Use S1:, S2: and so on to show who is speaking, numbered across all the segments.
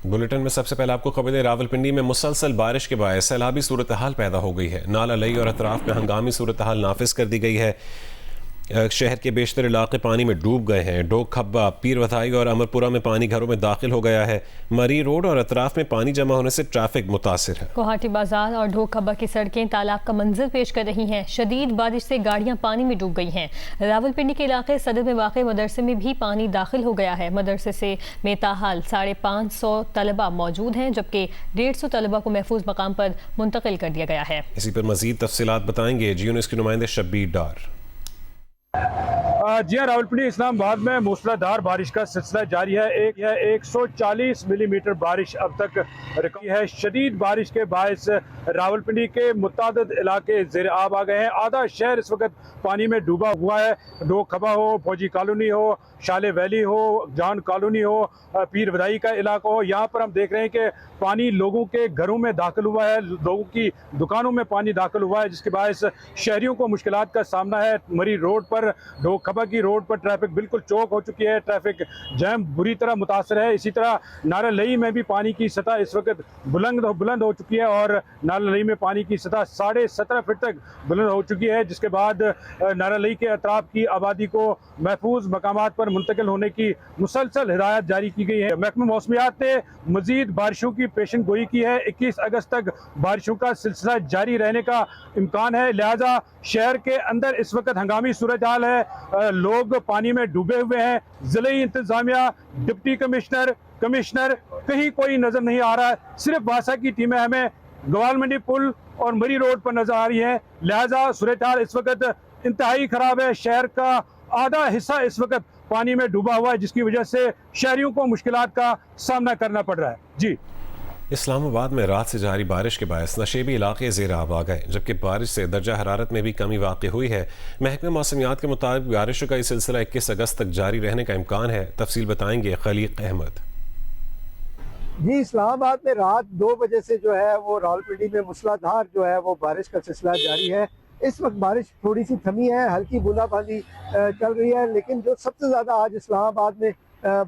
S1: Bulletin में सबसे पहले आपको खबर दें, रावलपिंडी में मुसलसल बारिश के बायस सैलाबी सूरत हाल पैदा हो गई है। नाला लई और अतराफ में हंगामी सूरत हाल नाफिज कर दी गई है। शहर के बेशतर इलाके पानी में डूब गए हैं। डोक खब्बा, पीर वथाई और अमरपुरा में पानी घरों में दाखिल हो गया है। मरी रोड और अतराफ में पानी जमा होने से ट्रैफिक मुतासिर है।
S2: गुवाहाटी बाजार और ढोक खब्बा की सड़कें तालाब का मंजर पेश कर रही हैं। शदीद बारिश से गाड़ियां पानी में डूब गई हैं। रावलपिंडी के इलाके सदर में वाक़ मदरसे में भी पानी दाखिल हो गया है। मदरसे से में ताहाल 550 तलबा मौजूद हैं, जबकि 150 तलबा को महफूज मकाम पर मुंतकिल कर दिया गया है।
S1: इसी पर मजीद तफसीलात बताएंगे जियो न्यूज़ के नुमाइंदे शब्बीर डार।
S3: जी हाँ, रावलपिंडी इस्लामाबाद में मूसलाधार बारिश का सिलसिला जारी है। 140 मिलीमीटर बारिश अब तक रिकॉर्ड है। शदीद बारिश के बायस रावलपिंडी के मुतादिद इलाके ज़ेर आब आ गए हैं। आधा शहर इस वक्त पानी में डूबा हुआ है। डोक खबा हो, फौजी कॉलोनी हो, शाले वैली हो, जान कॉलोनी हो, पीर वदाई का इलाका हो, यहाँ पर हम देख रहे हैं कि पानी लोगों के घरों में दाखिल हुआ है, लोगों की दुकानों में पानी दाखिल हुआ है, जिसके बायस शहरियों को मुश्किलात का सामना है। मरी रोड पर, डोक खबा की रोड पर ट्रैफिक बिल्कुल चौक हो चुकी है। ट्रैफिक जैम बुरी तरह मुतासर है। इसी तरह नाला लई में भी पानी की सतह इस वक्त बुलंद हो चुकी है और नाला लई में पानी की सतह 17.5 फीट तक बुलंद हो चुकी है, जिसके बाद नाला लई के अतराफ की आबादी को महफूज मकामात पर मुंतकिल होने की मुसलसल हिदायत जारी की गई है। महकमा मौसमियात ने मजीद बारिशों की पेशन गोई की है। 21 अगस्त तक बारिशों का सिलसिला जारी रहने का इम्कान है, लिहाजा शहर के अंदर इस वक्त हंगामी सूरत हाल है। लोग पानी में डूबे हुए हैं। जिले इंतजामिया, डिप्टी कमिश्नर, कमिश्नर कहीं कोई नजर नहीं आ रहा है। सिर्फ वासा की टीमें हमें गवाल मंडी पुल और मरी रोड पर नजर आ रही है। लिहाजा सूरत हाल इस वक्त इंतहाई खराब है। शहर का आधा हिस्सा इस वक्त पानी में डूबा हुआ है, जिसकी वजह से शहरियों को मुश्किलात का सामना करना पड़ रहा है। जी,
S1: इस्लामाबाद में रात से जारी बारिश के बायस नशेबी इलाके ज़ेर आब आ गए, जबकि बारिश से दर्जा हरारत में भी कमी वाक़ हुई है। महकमे मौसमियात के मुताबिक बारिशों का यह सिलसिला 21 अगस्त तक जारी रहने का इम्कान है। तफसील बताएंगे खलीक अहमद।
S4: जी, इस्लामाबाद में रात 2 बजे से जो है वो रावलपिंडी में मूसलाधार जो है वो बारिश का सिलसिला जारी है। इस वक्त बारिश थोड़ी सी थमी है, हल्की बूंदाबांदी चल रही है, लेकिन जो सबसे ज़्यादा आज इस्लामाबाद में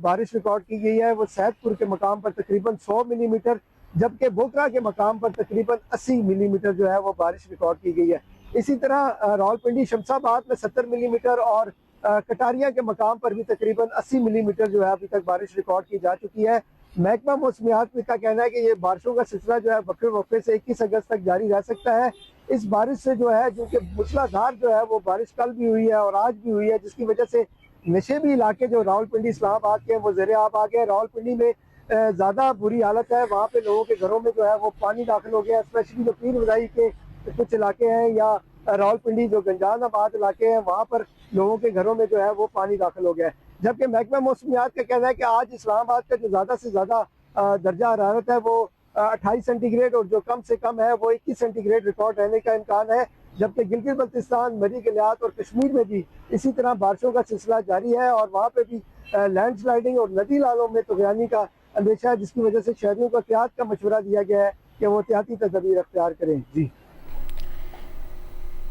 S4: बारिश रिकॉर्ड की गई है वो सैदपुर के मकाम पर तकरीबन 100 मिलीमीटर, जबकि बोकरा के मकाम पर तकरीबन 80 मिलीमीटर जो है वो बारिश रिकॉर्ड की गई है। इसी तरह रावलपिंडी शमशाबाद में 70 मिलीमीटर और कटारिया के मकाम पर भी तकरीबन 80 मिलीमीटर जो है अभी तक बारिश रिकॉर्ड की जा चुकी है। महकमा मौसमियात का कहना है कि ये बारिशों का सिलसिला जो है वक्फे से 21 अगस्त तक जारी रह सकता है। इस बारिश से जो है, जो कि मूसलाधार जो है वो बारिश कल भी हुई है और आज भी हुई है, जिसकी वजह से नशेबी इलाके जो रावलपिंडी इस्लामाबाद के वो ज़ेरे आब आ गए। रावलपिंडी में ज़्यादा बुरी हालत है, वहाँ पे लोगों के घरों में जो है वो पानी दाखिल हो गया। स्पेशली जो पीर वदाई के कुछ इलाके हैं या रावलपिंडी जो गंजानाबाद इलाके हैं, वहाँ पर लोगों के घरों में जो है वो पानी दाखिल हो गया है। जबकि महकमा मौसमियात का कहना है कि आज इस्लामाबाद का जो ज़्यादा से ज़्यादा दर्जा हरारत है वो 28 सेंटीग्रेड और जो कम से कम है वो 21 सेंटीग्रेड रिकॉर्ड रहने का इम्कान है। जबकि गिलगित बल्तिस्तान, मरी गलियात और कश्मीर में भी इसी तरह बारिशों का सिलसिला जारी है और वहाँ पे भी लैंड स्लाइडिंग और नदी नालों में तुगयानी का अंदेशा है, जिसकी वजह से शहरियों को एहतियात का मशवरा दिया गया है कि वो एहतियाती तदबीर अख्तियार करें। जी,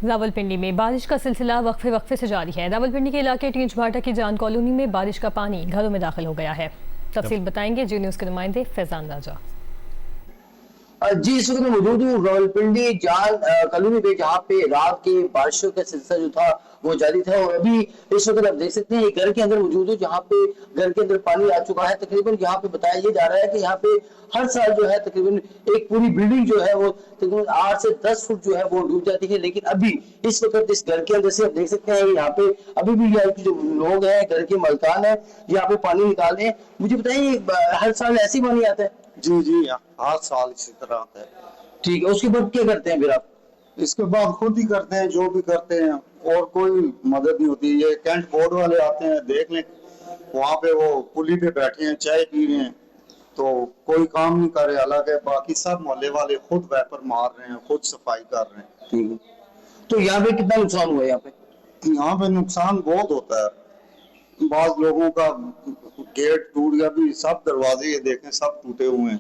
S2: रावलपिंडी में बारिश का सिलसिला वक्फे से जारी है। रावलपिंडी के इलाके टींच भाटा की जान कॉलोनी में बारिश का पानी घरों में दाखिल हो गया है। तफसील बताएंगे जी न्यूज़ के नुमाइंदे फैजान राजा।
S5: जी, इस वक्त मौजूद हूँ रावलपिंडी जान कॉलोनी पे, जहाँ पे रात की बारिशों का सिलसिला जो था वो जारी था और अभी इस वक्त आप देख सकते हैं घर के अंदर मौजूद हूँ, जहाँ पे घर के अंदर पानी आ चुका है। तकरीबन यहाँ पे बताया ये जा रहा है कि यहाँ पे हर साल जो है तकरीबन एक पूरी बिल्डिंग जो है वो तकरीबन 8 से 10 फुट जो है वो डूब जाती है। लेकिन अभी इस वक्त इस घर के अंदर से आप देख सकते हैं यहाँ पे अभी भी जो लोग हैं, घर के मलकान है, यहाँ पे पानी निकाल रहे हैं। मुझे बताइए, हर साल ऐसे ही पानी आता है?
S6: जी, हर साल इसी तरह आता है।
S5: ठीक है, उसके बाद क्या करते हैं फिर आप?
S6: इसके बाद खुद ही करते हैं जो भी करते हैं और कोई मदद नहीं होती। ये कैंट बोर्ड वाले आते हैं, देख लें वहाँ पे वो पुली पे बैठे हैं, चाय पी रहे हैं, तो कोई काम नहीं कर रहे। हालांकि बाकी सब मोहल्ले वाले खुद वैपर मार रहे हैं, खुद सफाई कर रहे हैं।
S5: ठीक है, तो यहाँ पे कितना नुकसान हुआ है?
S6: यहाँ पे नुकसान बहुत होता है। बाज लोगों का गेट टूट गया, भी सब दरवाजे ये देखें सब टूटे हुए हैं।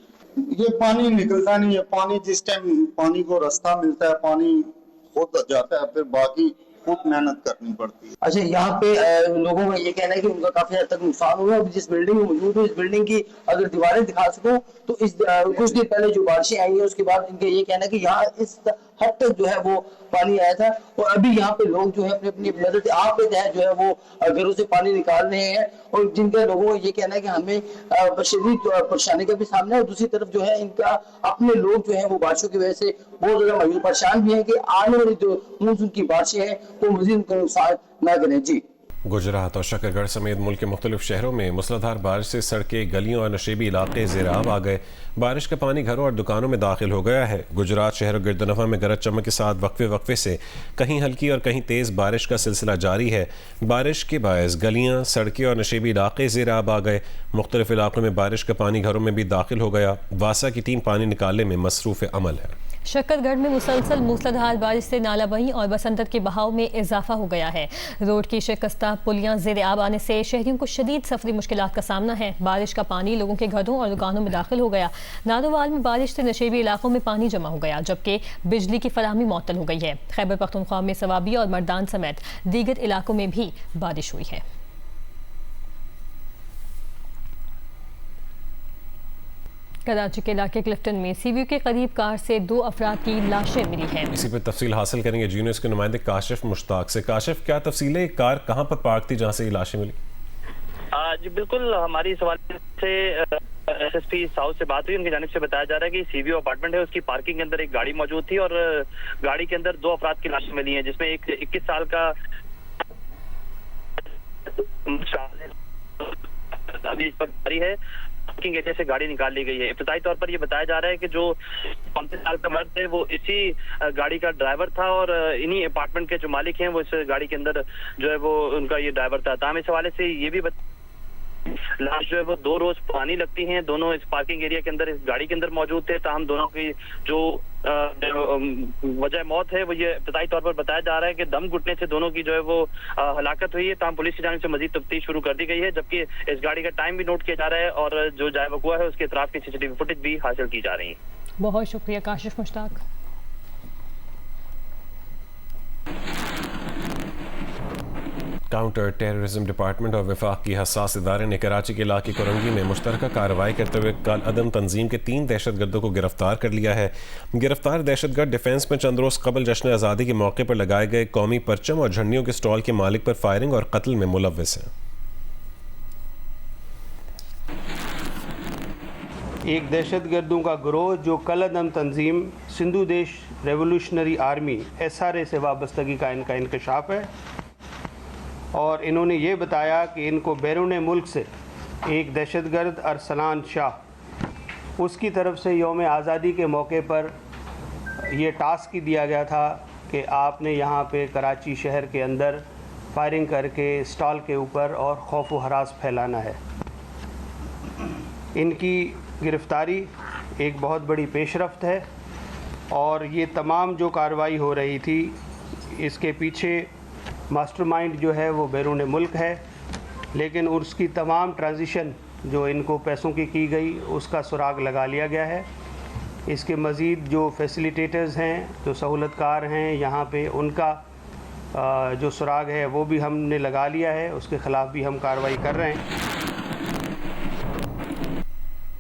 S6: ये पानी निकलता नहीं है। पानी जिस टाइम पानी को रास्ता मिलता है पानी खुद जाता है, फिर बाकी खूब मेहनत करनी पड़ती है।
S5: अच्छा, यहाँ पे लोगों का ये कहना है कि उनका काफी हद तक नुकसान हुआ है। जिस बिल्डिंग में मौजूद है, इस बिल्डिंग की अगर दीवारें दिखा सकूं तो इस कुछ दिन पहले जो बारिशें आई है उसके बाद इनका ये कहना है कि यहाँ इस हद तक जो है वो पानी आया था और अभी यहाँ पे लोग जो है अपनी अपनी मदद आप के तहत जो है वो घरों से पानी निकाल रहे हैं और जिनके लोगों को ये कहना है कि हमें शदीद परेशानी का भी सामना है और दूसरी तरफ जो है इनका अपने लोग जो है वो बारिशों की वजह से बहुत ज्यादा मायूस परेशान भी है कि आने वाली जो मानसून की बारिशें हैं वो मजीद उनका नुकसान न करें। जी,
S1: गुजरात और शकरगढ़ समेत मुल्क के मुख्तलिफ शहरों में मूसलाधार बारिश से सड़कें, गलियों और नशेबी इलाके ज़ेराब आ गए। बारिश का पानी घरों और दुकानों में दाखिल हो गया है। गुजरात शहर और गिरदनफा में गरज चमक के साथ वक्फे वक्फे से कहीं हल्की और कहीं तेज़ बारिश का सिलसिला जारी है। बारिश के बायस गलियाँ, सड़कें और नशेबी इलाके ज़ेराब आ गए। मुख्तलिफ इलाकों में बारिश का पानी घरों में भी दाखिल हो गया। वासा की टीम पानी निकालने में मसरूफ़ अमल है।
S2: शकरगढ़ में मुसलसल मूसलाधार बारिश से नालाबही और बसंतर के बहाव में इजाफा हो गया है। रोड की शिकस्ता पुलियां ज़ेर-ए-आब आने से शहरियों को शदीद सफरी मुश्किलात का सामना है। बारिश का पानी लोगों के घरों और दुकानों में दाखिल हो गया। नारोवाल में बारिश से नशेबी इलाकों में पानी जमा हो गया, जबकि बिजली की फराहमी मुअत्तल हो गई है। खैबर पख्तूनख्वा में सवाबी और मर्दान समेत दीगर इलाकों में भी बारिश हुई है। कराची के इलाके क्लिफ्टन में सीव्यू के करीब कार से 2 अफराद की लाशें मिली हैं।
S1: इसी पर तफसील हासिल करेंगे जी न्यूज़ के नुमाइंदे काशिफ मुश्ताक से। काशिफ, क्या तफसील है, कार कहाँ पर पार्क थी जहाँ से ये लाशें मिली?
S7: जी बिल्कुल, हमारी सवाल से SSP साउथ से बात हुई। उनकी जानिब से बताया जा रहा है कि सीव्यू अपार्टमेंट है, उसकी पार्किंग के अंदर एक गाड़ी मौजूद थी और गाड़ी के अंदर 2 अफराद की लाशें मिली हैं, जिसमें एक 21 साल का अभी इस वक्त जारी है। पार्किंग एरिया से गाड़ी निकाल ली गई है। इब्तिदाई तौर पर ये बताया जा रहा है कि जो 35 साल का मर्द है वो इसी गाड़ी का ड्राइवर था और इन्हीं अपार्टमेंट के जो मालिक हैं वो इस गाड़ी के अंदर जो है वो उनका ये ड्राइवर था। ताहम इस हवाले से ये भी लाश जो है वो 2 रोज पुरानी लगती हैं। दोनों इस पार्किंग एरिया के अंदर इस गाड़ी के अंदर मौजूद थे। ताहम दोनों की जो वजह मौत है वो ये इब्तिदाई तौर पर बताया जा रहा है कि दम घुटने से दोनों की जो है वो हलाकत हुई है। ताहम पुलिस की जानिब से मजीद तफ्तीश शुरू कर दी गई है, जबकि इस गाड़ी का टाइम भी नोट किया जा रहा है और जो जाए वकुआ है उसके इतराफ की CCTV फुटेज भी हासिल की जा रही है।
S2: बहुत शुक्रिया Kashif Mushtaq.
S1: Counter terrorism department और वफाक की हसास इदारे ने कराची के इलाके कोरंगी में मुश्तरका कार्रवाई करते हुए कल अदम तंजीम के 3 दहशतगर्दों को गिरफ्तार कर लिया है। गिरफ्तार दहशतगर्द डिफेंस में चंद रोज़ कबल जश्न आज़ादी के मौके पर लगाए गए कौमी परचम और झंडियों के स्टॉल के मालिक पर फायरिंग और कत्ल में मुलव्विस हैं।
S8: एक दहशतगर्दों का गिरोह जो कल अदम तंजीम सिंधु देश रेवोल्यूशनरी आर्मी SRA से वाबस्तगी का इनका इंकशाफ है और इन्होंने ये बताया कि इनको बैरून मुल्क से एक दहशतगर्द अरसलान शाह उसकी तरफ से यौम आज़ादी के मौके पर ये टास्क दिया गया था कि आपने यहाँ पे कराची शहर के अंदर फायरिंग करके स्टॉल के ऊपर और खौफ व हरास फैलाना है। इनकी गिरफ़्तारी एक बहुत बड़ी पेशरफ्त है और ये तमाम जो कार्रवाई हो रही थी इसके पीछे मास्टरमाइंड जो है वो बैरून मुल्क है, लेकिन उसकी तमाम ट्रांजिशन जो इनको पैसों की गई उसका सुराग लगा लिया गया है। इसके मज़ीद जो फैसिलिटेटर्स हैं, जो सहूलतकार हैं यहाँ पे, उनका जो सुराग है वो भी हमने लगा लिया है, उसके ख़िलाफ़ भी हम कार्रवाई कर रहे हैं।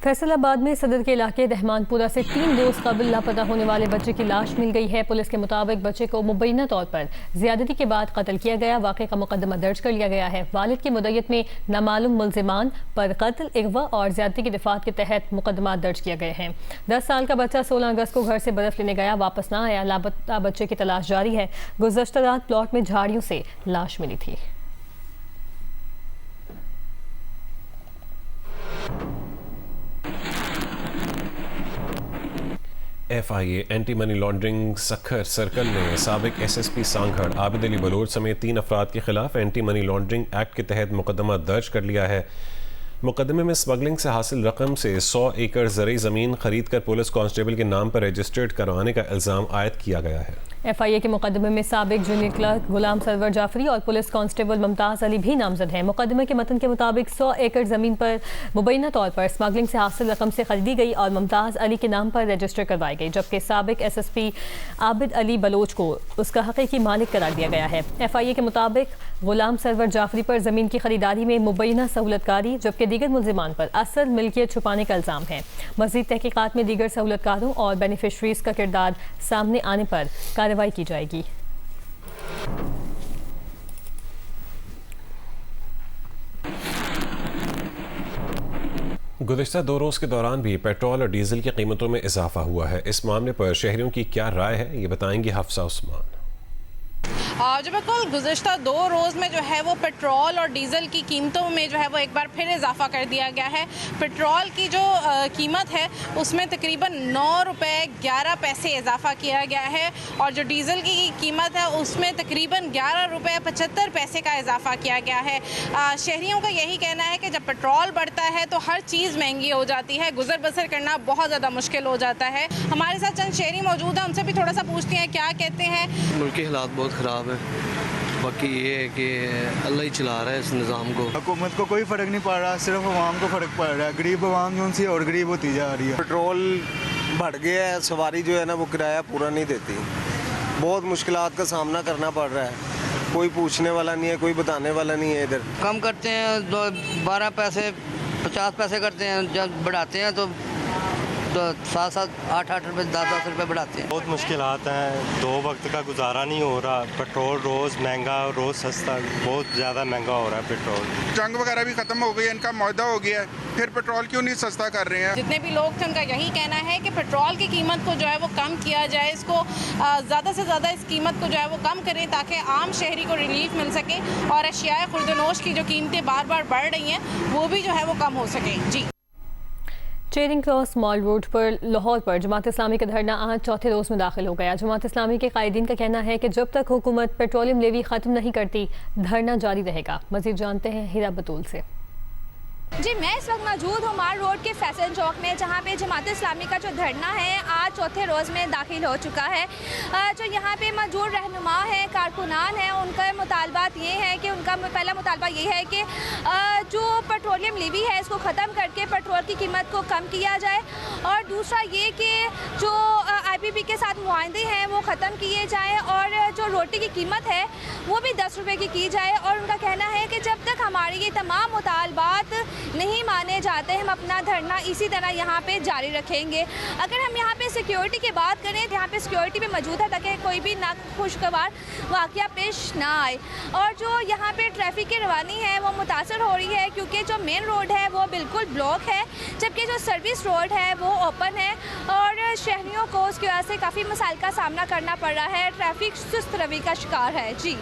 S2: फैसलाबाद में सदर के इलाके रहमानपुरा से 3 रोज़ कबल लापता होने वाले बच्चे की लाश मिल गई है। पुलिस के मुताबिक बच्चे को मुबैना तौर पर ज़्यादती के बाद कत्ल किया गया। वाक़े का मुकदमा दर्ज कर लिया गया है। वालिद की मुद्दत में नामालूम मुल्ज़िमान पर कत्ल, अगवा और ज़्यादती की दिफ़ात के तहत मुकदमा दर्ज किया गए हैं। 10 साल का बच्चा 16 अगस्त को घर से बर्फ़ लेने गया, वापस ना आया। लापता बच्चे की तलाश जारी है। गुज़श्ता रात प्लॉट में झाड़ियों से लाश मिली थी।
S1: FIA anti money laundering Sukkur circle ने साबिक SSP सांगड़ आबिद अली बलोच समेत 3 अफराद के खिलाफ एंटी मनी लॉन्ड्रिंग एक्ट के तहत मुकदमा दर्ज कर लिया है। मुकदमे में स्मगलिंग से हासिल रकम से 100 एकड़ ज़रई ज़मीन खरीद कर पुलिस कांस्टेबल के नाम पर रजिस्टर्ड करवाने का इल्ज़ाम आयद किया गया है।
S2: FIA के मुकदमे में साबिक जूनियर क्लर्क गुलाम सरवर जाफरी और पुलिस कांस्टेबल मुमताज़ अली भी नामजद हैं। मुकदमे के मतन के मुताबिक 100 एकड़ ज़मीन पर मुबैना तौर पर स्मगलिंग से हासिल रकम से खरीदी गई और मुमताज़ अली के नाम पर रजिस्टर करवाई गई, जबकि साबिक SSP आबिद अली बलोच को उसका हकीकी मालिक करार दिया गया है। FIA के मुताबिक गुलाम सरवर जाफरी पर ज़मीन की खरीदारी में मुबैना सहूलतकारी, जबकि दीगर मुल्जिमान पर असल मिल्कियत छुपाने का इल्ज़ाम है। मज़ीद तहकीकात में दीगर सहूलतकारों और बेनिफिशरीज का किरदार सामने आने पर कार्रवाई की जाएगी।
S1: गुज़िश्ता 2 रोज़ के दौरान भी पेट्रोल और डीजल की कीमतों में इजाफा हुआ है। इस मामले पर शहरियों की क्या राय है, ये बताएंगे हफ्सा उस्मान।
S9: जो बिल्कुल गुज़िश्ता 2 रोज़ में जो है वो पेट्रोल और डीज़ल की कीमतों में जो है वो एक बार फिर इजाफा कर दिया गया है। पेट्रोल की जो कीमत है उसमें तकरीबन 9 रुपये 11 पैसे इजाफा किया गया है और जो डीज़ल की कीमत है उसमें तकरीबन 11 रुपये 75 पैसे का इजाफा किया गया है। शहरियों का यही कहना है कि जब पेट्रोल बढ़ता है तो हर चीज़ महंगी हो जाती है, गुजर बसर करना बहुत ज़्यादा मुश्किल हो जाता है। हमारे साथ चंद शहरी मौजूद हैं, उनसे भी थोड़ा सा पूछते हैं क्या कहते हैं।
S10: मुल्क के हालात बहुत ख़राब है, बाकी ये है कि अल्लाह ही चला रहा है इस निज़ाम को।
S11: हुकूमत को कोई फ़र्क नहीं पड़ रहा, सिर्फ आवाम को फ़र्क पड़ रहा है। गरीब आवाम जो सी और गरीब होती जा रही है।
S12: पेट्रोल बढ़ गया है, सवारी जो है ना वो किराया पूरा नहीं देती, बहुत मुश्किलात का सामना करना पड़ रहा है। कोई पूछने वाला नहीं है, कोई बताने वाला नहीं है। इधर
S10: कम करते हैं 12 पैसे 50 पैसे करते हैं, जब बढ़ाते हैं तो 7-7 8-8 रुपये 10-10 रुपये बढ़ाते हैं।
S13: बहुत मुश्किलात हैं, 2 वक्त का गुजारा नहीं हो रहा। पेट्रोल रोज़ महंगा, रोज़ सस्ता, बहुत ज़्यादा महंगा हो रहा है पेट्रोल।
S14: जंग वगैरह भी ख़त्म हो गई है, इनका मुआहदा हो गया है, फिर पेट्रोल क्यों नहीं सस्ता कर रहे हैं।
S9: जितने भी लोग थे उनका यही कहना है कि पेट्रोल की कीमत को जो है वो कम किया जाए, इसको ज़्यादा से ज़्यादा इस कीमत को जो है वो कम करें ताकि आम शहरी को रिलीफ मिल सके और अशियाए खुर्दनोश की जो कीमतें बार बार बढ़ रही हैं वो भी जो है वो कम हो सकें। जी।
S2: चेरिंग क्रॉस मॉल रोड पर लाहौर पर जमात इस्लामी का धरना आज चौथे रोज़ में दाखिल हो गया। जमात इस्लामी के कायदीन का कहना है कि जब तक हुकूमत पेट्रोलियम लेवी ख़त्म नहीं करती धरना जारी रहेगा। मज़ीद जानते हैं हीरा बतूल से।
S15: जी, मैं इस वक्त मौजूद हूँ माल रोड के फैसल चौक में, जहाँ पे जमात इस्लामी का जो धरना है आज चौथे रोज़ में दाखिल हो चुका है। जो यहाँ पे मौजूद रहनुमा हैं, कारकुनान हैं, उनका मुतालबात ये है कि उनका पहला मुतालबा ये है कि जो पेट्रोलियम लेवी है इसको ख़त्म करके पेट्रोल की कीमत को कम किया जाए और दूसरा ये कि जो IPP के साथ मुआहदे हैं वो ख़त्म किए जाएँ और जो रोटी की कीमत है वो भी 10 रुपये की जाए। और उनका कहना है कि जब तक हमारे ये तमाम मुतालबात नहीं माने जाते हम अपना धरना इसी तरह यहाँ पे जारी रखेंगे। अगर हम यहाँ पे सिक्योरिटी की बात करें तो यहाँ पे सिक्योरिटी भी मौजूद है ताकि कोई भी नाखुशगवार वाक़या पेश ना आए। और जो यहाँ पे ट्रैफिक की रवानी है वो मुतासर हो रही है क्योंकि जो मेन रोड है वो बिल्कुल ब्लॉक है, जबकि जो सर्विस रोड है वो ओपन है और शहरियों को उसकी वजह से काफ़ी मसाइल का सामना करना पड़ रहा है। ट्रैफिक सुस्त रवि का शिकार है। जी।